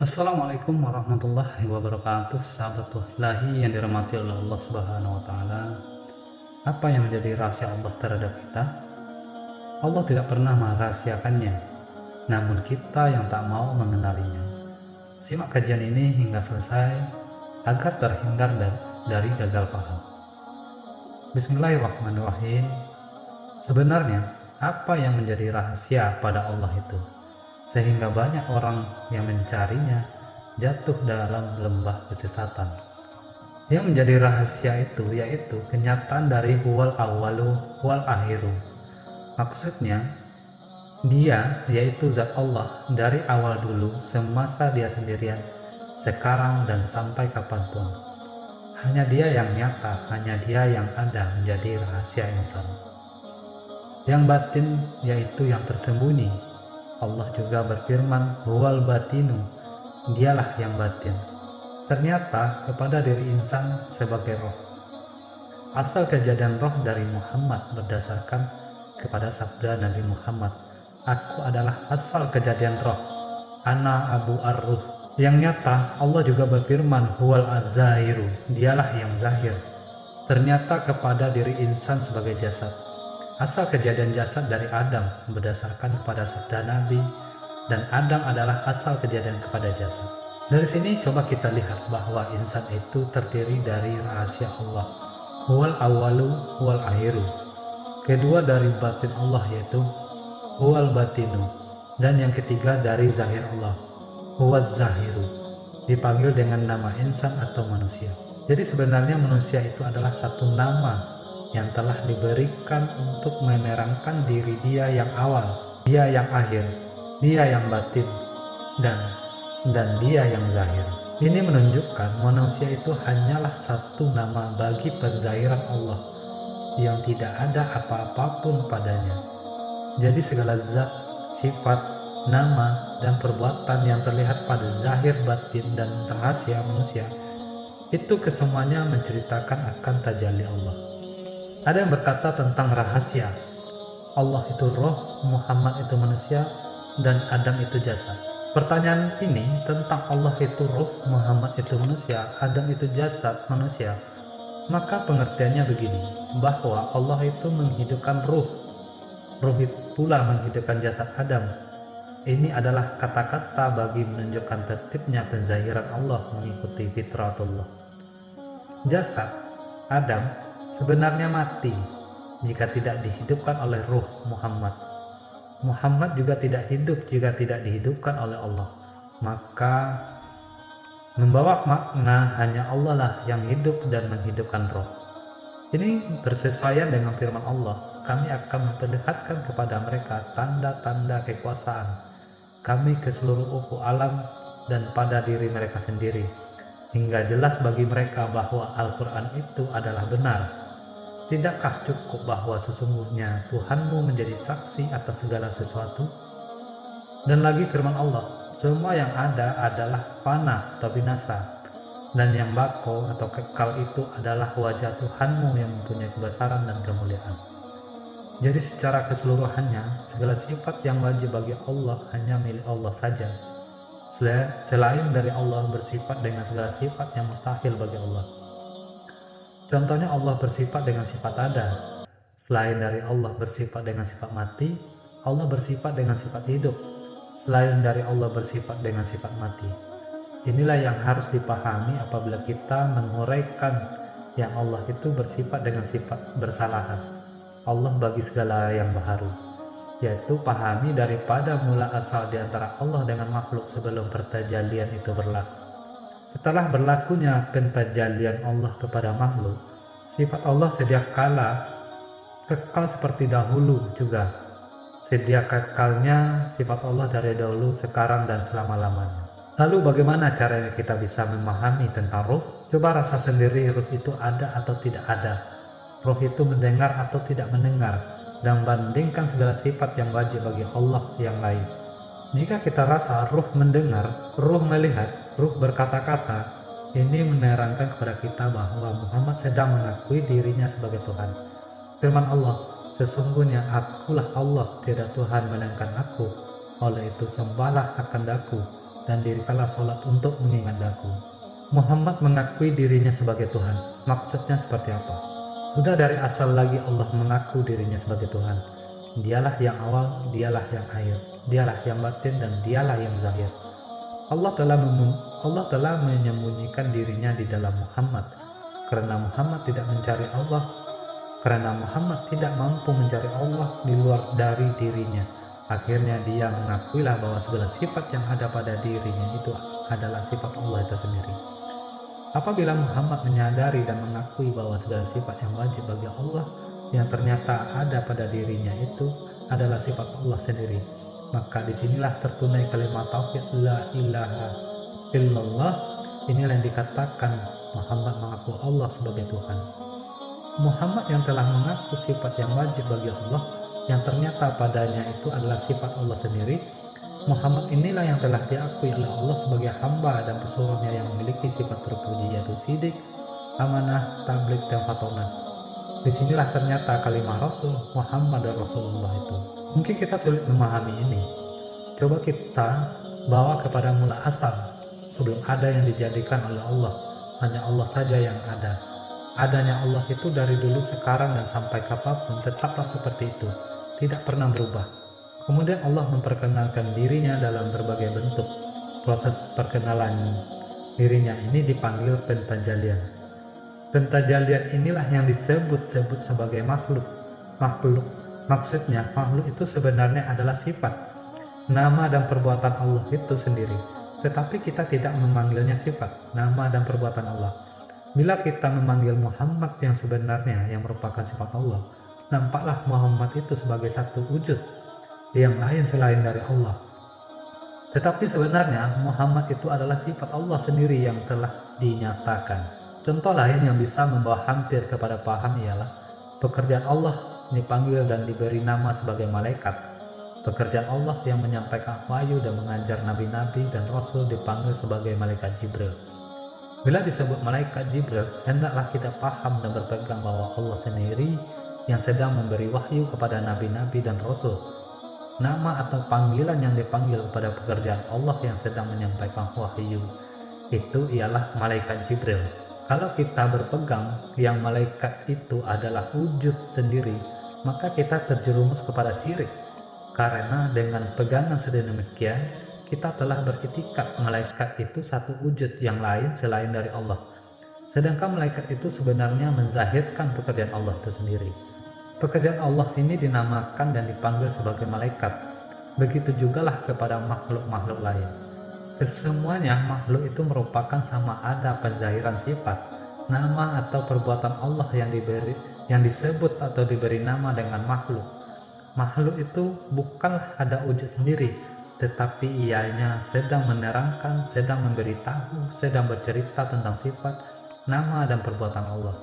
Assalamualaikum warahmatullahi wabarakatuh. Sahabat Wahilahi yang dirahmati oleh Allah Subhanahu wa Ta'ala, apa yang menjadi rahasia Allah terhadap kita? Allah tidak pernah merahasiakannya, namun kita yang tak mau mengenalinya. Simak kajian ini hingga selesai agar terhindar dari gagal paham. Bismillahirrahmanirrahim. Sebenarnya, apa yang menjadi rahasia pada Allah itu, sehingga banyak orang yang mencarinya jatuh dalam lembah kesesatan? Yang menjadi rahasia itu yaitu kenyataan dari huwal awalu wal akhiru. Maksudnya, dia yaitu zat Allah dari awal dulu, semasa dia sendirian, sekarang dan sampai kapanpun. Hanya dia yang nyata, hanya dia yang ada, menjadi rahasia yang sama. Yang batin yaitu yang tersembunyi. Allah juga berfirman, huwal batinu, dialah yang batin. Ternyata kepada diri insan sebagai roh. Asal kejadian roh dari Muhammad berdasarkan kepada sabda Nabi Muhammad, aku adalah asal kejadian roh, ana abu ar-ruh. Yang nyata Allah juga berfirman, huwal az-zahiru, dialah yang zahir. Ternyata kepada diri insan sebagai jasad. Asal kejadian jasad dari Adam berdasarkan kepada sabda Nabi, dan Adam adalah asal kejadian kepada jasad. Dari sini coba kita lihat bahwa insan itu terdiri dari rahasia Allah, huwal awalu huwal akhiru. Kedua dari batin Allah yaitu huwal batinu, dan yang ketiga dari zahir Allah, huwaz zahiru, dipanggil dengan nama insan atau manusia. Jadi sebenarnya manusia itu adalah satu nama yang telah diberikan untuk menerangkan diri dia yang awal, dia yang akhir, dia yang batin, dan dia yang zahir. Ini menunjukkan manusia itu hanyalah satu nama bagi penzahiran Allah yang tidak ada apa-apapun padanya. Jadi segala zat, sifat, nama, dan perbuatan yang terlihat pada zahir, batin, dan rahasia manusia itu kesemuanya menceritakan akan tajalli Allah. Ada yang berkata tentang rahasia, Allah itu roh, Muhammad itu manusia, dan Adam itu jasad. Pertanyaan ini tentang Allah itu roh, Muhammad itu manusia, Adam itu jasad manusia, maka pengertiannya begini, bahwa Allah itu menghidupkan ruh itu pula menghidupkan jasad Adam. Ini adalah kata-kata bagi menunjukkan tertibnya penzahiran Allah mengikuti fitratullah. Jasad Adam sebenarnya mati jika tidak dihidupkan oleh ruh Muhammad. Muhammad juga tidak hidup jika tidak dihidupkan oleh Allah. Maka membawa makna hanya Allah lah yang hidup dan menghidupkan roh. Ini bersesuaian dengan firman Allah, kami akan memperlihatkan kepada mereka tanda-tanda kekuasaan kami ke seluruh ufuk alam dan pada diri mereka sendiri, hingga jelas bagi mereka bahwa Al-Quran itu adalah benar. Tidakkah cukup bahwa sesungguhnya Tuhanmu menjadi saksi atas segala sesuatu? Dan lagi firman Allah, semua yang ada adalah fana atau binasa, dan yang bako atau kekal itu adalah wajah Tuhanmu yang mempunyai kebesaran dan kemuliaan. Jadi secara keseluruhannya, segala sifat yang wajib bagi Allah hanya milik Allah saja. Selain dari Allah bersifat dengan segala sifat yang mustahil bagi Allah. Contohnya Allah bersifat dengan sifat ada. Selain dari Allah bersifat dengan sifat mati, Allah bersifat dengan sifat hidup. Selain dari Allah bersifat dengan sifat mati. Inilah yang harus dipahami apabila kita menguraikan yang Allah itu bersifat dengan sifat bersalahan. Allah bagi segala yang baharu, yaitu pahami daripada mula asal di antara Allah dengan makhluk sebelum pertajalian itu berlaku. Setelah berlakunya pentajalian Allah kepada makhluk, sifat Allah sedia kala kekal seperti dahulu juga. Sedia kekalnya sifat Allah dari dahulu, sekarang, dan selama-lamanya. Lalu bagaimana caranya kita bisa memahami tentang ruh? Coba rasa sendiri ruh itu ada atau tidak ada. Ruh itu mendengar atau tidak mendengar, dan bandingkan segala sifat yang wajib bagi Allah yang lain. Jika kita rasa ruh mendengar, ruh melihat, ruh berkata-kata, ini menerangkan kepada kita bahwa Muhammad sedang mengakui dirinya sebagai Tuhan. Firman Allah, sesungguhnya akulah Allah, tiada Tuhan melainkan aku, oleh itu sembahlah akan aku dan dirikanlah sholat untuk mengingat aku. Muhammad mengakui dirinya sebagai Tuhan. Maksudnya seperti apa? Sudah dari asal lagi Allah mengaku dirinya sebagai Tuhan. Dialah yang awal, dialah yang akhir, dialah yang batin, dan dialah yang zahir. Allah telah menyembunyikan dirinya di dalam Muhammad, karena Muhammad tidak mencari Allah, karena Muhammad tidak mampu mencari Allah di luar dari dirinya. Akhirnya dia mengakuilah bahwa segala sifat yang ada pada dirinya itu adalah sifat Allah itu sendiri. Apabila Muhammad menyadari dan mengakui bahwa segala sifat yang wajib bagi Allah yang ternyata ada pada dirinya itu adalah sifat Allah sendiri, maka disinilah tertunai kalimat tauhid la ilaha illallah. Inilah yang dikatakan Muhammad mengaku Allah sebagai Tuhan. Muhammad yang telah mengaku sifat yang wajib bagi Allah yang ternyata padanya itu adalah sifat Allah sendiri, Muhammad inilah yang telah diakui oleh Allah sebagai hamba dan pesuruhnya yang memiliki sifat terpuji, yaitu sidik, amanah, tabligh, dan fatonah. Disinilah ternyata kalimat Rasul Muhammad dan Rasulullah itu. Mungkin kita sulit memahami ini. Coba kita bawa kepada mula asal. Sebelum ada yang dijadikan oleh Allah, hanya Allah saja yang ada. Adanya Allah itu dari dulu, sekarang, dan sampai kapanpun tetaplah seperti itu, tidak pernah berubah. Kemudian Allah memperkenalkan dirinya dalam berbagai bentuk. Proses perkenalan dirinya ini dipanggil pentajalian. Pentajalian inilah yang disebut-sebut sebagai makhluk. Maksudnya makhluk itu sebenarnya adalah sifat, nama dan perbuatan Allah itu sendiri. Tetapi kita tidak memanggilnya sifat, nama dan perbuatan Allah. Bila kita memanggil Muhammad yang sebenarnya yang merupakan sifat Allah, nampaklah Muhammad itu sebagai satu wujud yang lain selain dari Allah. Tetapi sebenarnya Muhammad itu adalah sifat Allah sendiri yang telah dinyatakan. Contoh lain yang bisa membawa hampir kepada paham ialah pekerjaan Allah dipanggil dan diberi nama sebagai malaikat. Pekerjaan Allah yang menyampaikan wahyu dan mengajar nabi-nabi dan rasul dipanggil sebagai malaikat Jibril. Bila disebut malaikat Jibril, hendaklah kita paham dan berpegang bahwa Allah sendiri yang sedang memberi wahyu kepada nabi-nabi dan rasul. Nama atau panggilan yang dipanggil pada pekerjaan Allah yang sedang menyampaikan wahyu itu ialah malaikat Jibril. Kalau kita berpegang yang malaikat itu adalah wujud sendiri, maka kita terjerumus kepada syirik. Karena dengan pegangan sedemikian, kita telah beriktikad malaikat itu satu wujud yang lain selain dari Allah. Sedangkan malaikat itu sebenarnya menzahirkan pekerjaan Allah itu sendiri. Pekerjaan Allah ini dinamakan dan dipanggil sebagai malaikat. Begitu jugalah kepada makhluk-makhluk lain. Kesemuanya makhluk itu merupakan sama ada penzahiran sifat, nama atau perbuatan Allah yang disebut atau diberi nama dengan makhluk. Makhluk itu bukanlah ada wujud sendiri, tetapi ianya sedang menerangkan, sedang memberitahu, sedang bercerita tentang sifat, nama dan perbuatan Allah.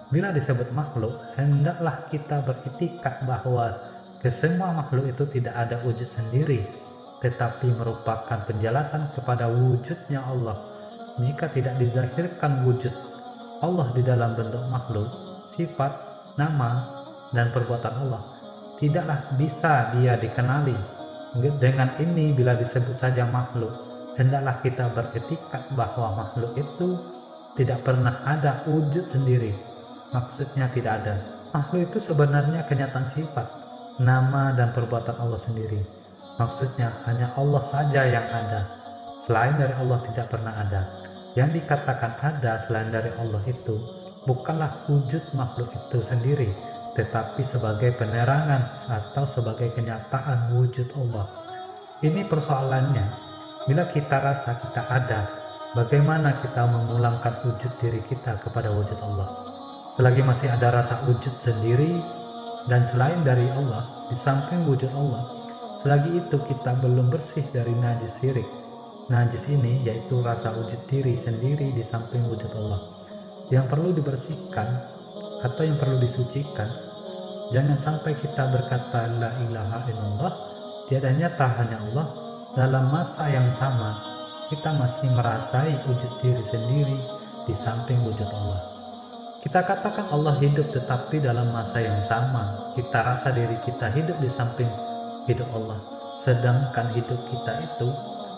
Bila disebut makhluk, hendaklah kita beriktikad bahwa kesemua makhluk itu tidak ada wujud sendiri, tetapi merupakan penjelasan kepada wujudnya Allah. Jika tidak dizahirkan wujud Allah di dalam bentuk makhluk, sifat, nama, dan perbuatan Allah, tidaklah bisa dia dikenali. Dengan ini, bila disebut saja makhluk, hendaklah kita beriktikad bahwa makhluk itu tidak pernah ada wujud sendiri. Maksudnya tidak ada. Makhluk itu sebenarnya kenyataan sifat, nama dan perbuatan Allah sendiri. Maksudnya hanya Allah saja yang ada. Selain dari Allah tidak pernah ada. Yang dikatakan ada selain dari Allah itu bukanlah wujud makhluk itu sendiri, tetapi sebagai penerangan atau sebagai kenyataan wujud Allah. Ini persoalannya. Bila kita rasa kita ada, bagaimana kita memulangkan wujud diri kita kepada wujud Allah? Selagi masih ada rasa wujud sendiri dan selain dari Allah, di samping wujud Allah, selagi itu kita belum bersih dari najis syirik. Najis ini yaitu rasa wujud diri sendiri di samping wujud Allah, yang perlu dibersihkan atau yang perlu disucikan. Jangan sampai kita berkata la ilaha illallah, tiada nyata hanya Allah. Dalam masa yang sama, kita masih merasai wujud diri sendiri di samping wujud Allah. Kita katakan Allah hidup, tetapi dalam masa yang sama kita rasa diri kita hidup di samping hidup Allah. Sedangkan hidup kita itu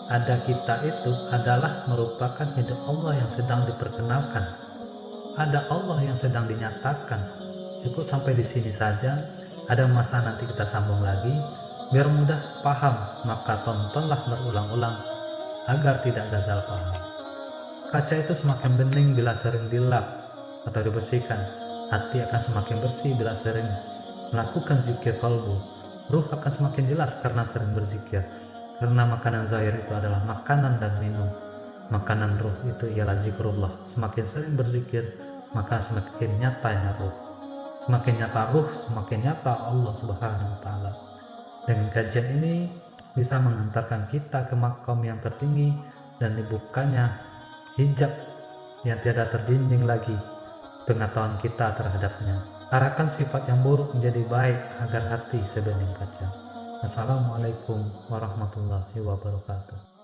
ada kita itu adalah merupakan hidup Allah yang sedang diperkenalkan. Ada Allah yang sedang dinyatakan. Cukup sampai di sini saja. Ada masa nanti kita sambung lagi. Biar mudah paham, maka tontonlah berulang-ulang agar tidak gagal paham. Kaca itu semakin bening bila sering dilap atau dibersihkan. Hati akan semakin bersih bila sering melakukan zikir qalbu. Ruh akan semakin jelas karena sering berzikir. Karena makanan zahir itu adalah makanan dan minum. Makanan ruh itu ialah zikrullah. Semakin sering berzikir, maka semakin nyatanya ruh. Semakin nyata ruh, semakin nyata Allah Subhanahu wa Ta'ala. Dengan kajian ini bisa mengantarkan kita ke makam yang tertinggi dan dibukanya hijab yang tiada terdinding lagi pengetahuan kita terhadapnya. Arahkan sifat yang buruk menjadi baik agar hati sebening kaca. Assalamualaikum warahmatullahi wabarakatuh.